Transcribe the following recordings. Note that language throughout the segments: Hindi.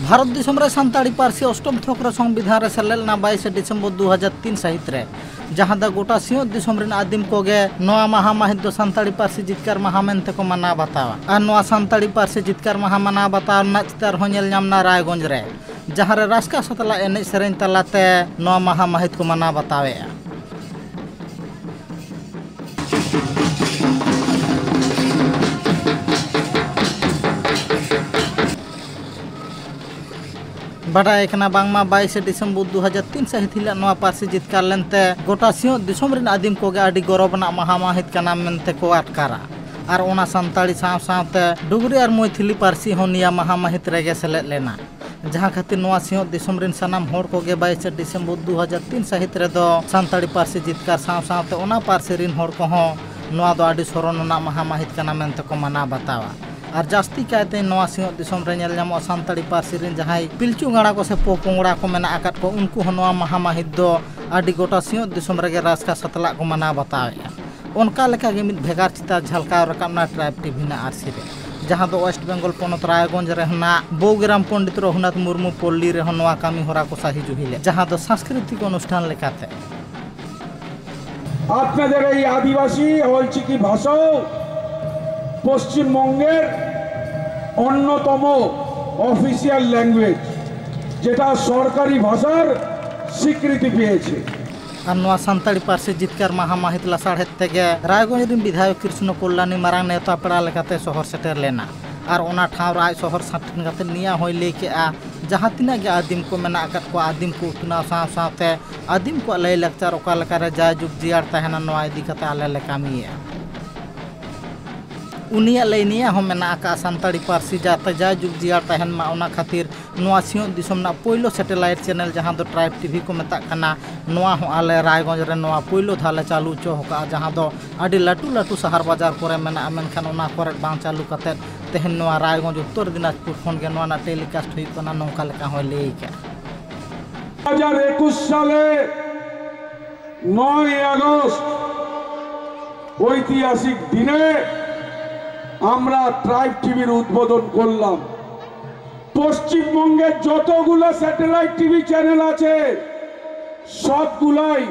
भारत दिसम रे सानताड़ी पार्सी अष्टम थोक संविधान रे सेलेलना 22 डिसेम्बर 2003 सहित रे जहां दा गोटा सिंह दिसम रेन आदिम कोगे नोआ माहा माहित दो सानताड़ी पार्सी जितकार माहा मेनते को मना बतावा और नोआ सानताड़ी पार्सी जितकार माहा मना बताव ना चितार हो नेल नामना रायगंज रे जहां रे रास्का सतला एने सेरेन तलाते नोआ माहा माहित को मना बतावे। बाडाय कना बांगमा 22 डिसेम्बर 2003 सहित हिला नोआ पार्सी जितकार लेनते गोटा सिंह दिसम रेन आदिम कोगे आदि गौरवना माहा माहित कना मेनते को आटकारा और ओना सानताड़ी साव सावते डुगरी और मैथिली पार्सी होनिया माहा माहित रेगे सेलेद लेना जहां खातिर नोआ सिंह दिसम रेन सनाम होड़ कोगे 22 डिसेम्बर 2003 सहित रे दो सानताड़ी पार्सी जितकार साव सावते ओना पार्सी रिन होड़ को हो नोआ दो आदि सरोनना माहा माहित कना मेनते को मना बतावा और जास्ती कहते नोआ सिंह दिसम रे नेल नामो सानताड़ी पार्सी रिन जहां पिलचू गाड़ा को से पोपोंगड़ा को मेना आकात को उनको नोआ माहा माहित दो आदि गोटा सिंह दिसम रेगे रास्का सतला को मना बतावे उनका लेका गे मिद भेगार चिता झलका रकामना ट्राइब टीवी ना आरसी रे जहां दो वेस्ट बेंगल पोनत रायगंज रे हना बोग्राम पंडित रघुनाथ मुर्मू पल्ली रे नोआ कामी होरा को साही जुहिले जहां दो सांस्कृतिक अनुष्ठान लेकाते আপনাদের এই আদিবাসী অলচিকি ভাষাও পশ্চিমবঙ্গের অন্যতম অফিসিয়াল ল্যাঙ্গুয়েজ যেটা সরকারি ভাষার স্বীকৃতি পেয়েছে और नोआ सानताड़ी पार्सी जितकार माहा माहित लासाड़ तेगे रायगंज रिन विधायक कृष्ण कल्याणी मारांग नेता पेड़ा लेकाते शहर सेटर लेना और ओना ठाव राय शहर साठन गाते निया होय लेके आ जहां तिना गे आदिम को मेना आकात को आदिम को उतना साव सावते आदिम को लय लेक्चर ओका लेका रे जाय जुग जियार तहना नोआ इदी कते आले ले कामिया उनिया लैनिया हो मेना आका सानताड़ी पार्सी जाते जाय जुग जियार तहन मा ओना खातिर नोआ सिंह दिसम ना पहिलो सैटेलाइट चैनल जहां दो ट्राइब टीवी को मेता कना नोआ हो आले रायगंज रे नोआ पहिलो धाले चालू चो होका जहां दो आडी लाटू लाटू शहर बाजार करे मेना मेनखान ओना करे बांग चालू कते तेहन नोआ रायगंज उत्तर दिनाजपुर फोन के नोआ ना टेलीकास्ट हुई कना नोका लेका होय लेके 2021 সালে 9 আগস্ট ঐতিহাসিক দিনে আমরা ট্রাইব টিভির উদ্বোধন করলাম। পশ্চিমবঙ্গের যতগুলো স্যাটেলাইট টিভি চ্যানেল আছে সবগুলাই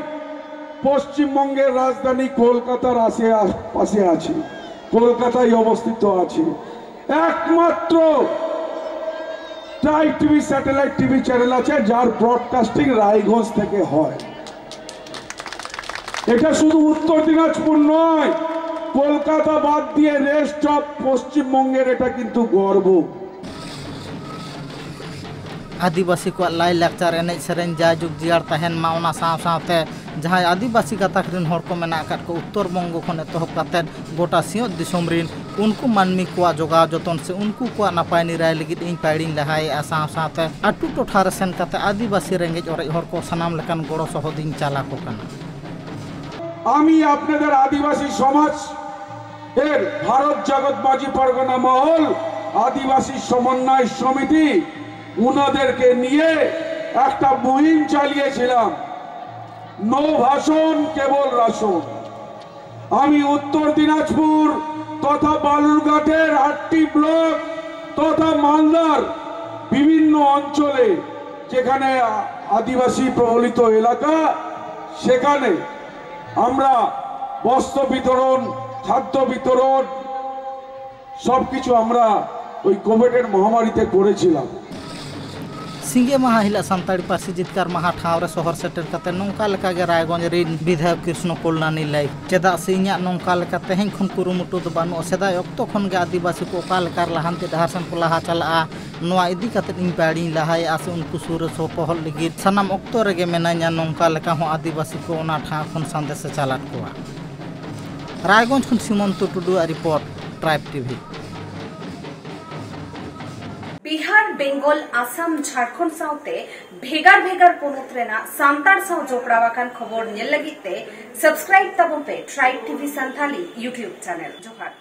পশ্চিমবঙ্গের রাজধানী কলকাতার পাশে আছে, কলকাতায় অবস্থিত আছে। একমাত্র tribe TV satellite TV channel আছে যার ব্রডকাস্টিং রায়গঞ্জ থেকে হয়। এটা শুধু উত্তর দিনাজপুর নয়, কলকাতা বাদ দিয়ে রেস্ট অফ পশ্চিমবঙ্গের এটা কিন্তু গর্ব। आदिवासी को लाई लाचार एने सेरेन जाय जुग जियार तहन मा ओना साव सावते जहां आदिवासी गाताक रिन होड़ को मेना आकात को उत्तर बंग खन एतहब काते गोटा सिंह दिसम रिन उनको मानमी को जोगा जतन से उनको को नापाय निराय लगित इन पाइडिंग लहाय साव सावते आटू टोठा रे सेन काते आदिवासी रेंगेज ओरे होड़ को सनाम लेकान गड़ो सहदिन चाला को कना। আমি আপনাদের আদিবাসী সমাজ এর ভারত জগৎ মাঝি পরগনা মহল আদিবাসী সমন্বয় সমিতি উনাদেরকে নিয়ে একটা মুহিম চালিয়েছিলাম, নো ভাষণ কেবল রাশন। আমি উত্তর দিনাজপুর তথা বালুরঘাটের 8টি ব্লক তথা মালদার বিভিন্ন অঞ্চলে যেখানে আদিবাসী প্রবলিত এলাকা সেখানে আমরা বস্ত্র বিতরণ, খাদ্য বিতরণ সবকিছু আমরা ওই কোভিডের মহামারীতে করেছিলাম। सिंगे माहा हिला सानताड़ी पार्सी जितकार माहा ठाव रे शहर सेटर कते नोंका लेका गे रायगंज रिन विधायक कृष्ण कल्याणी लाई चेदा से इन्या नोंका लेका तेहें खन कुरुमुटु दो बानो सेदाय अक्तो खन गे आदिवासी को ओका लेकार लहानते डहारसन को लहा चला नोआ इदी कते इन पाड़ी लहाय आसे उनको सुर सो पहल लगी सनाम अक्तो रेगे मेनान्या नोंका लेका हो आदिवासी को ओना ठा खन संदेश चालात कोआ। रायगंज खन Simanta Tudu report tribe TV. Bihar Bengal Assam Jharkhand साउते भेगार भेगार पोनत रेना सानतार साव जोपड़ावाकान खबर नेल लगिते सब्सक्राइब तबन पे tribe TV Santali YouTube channel जोहार।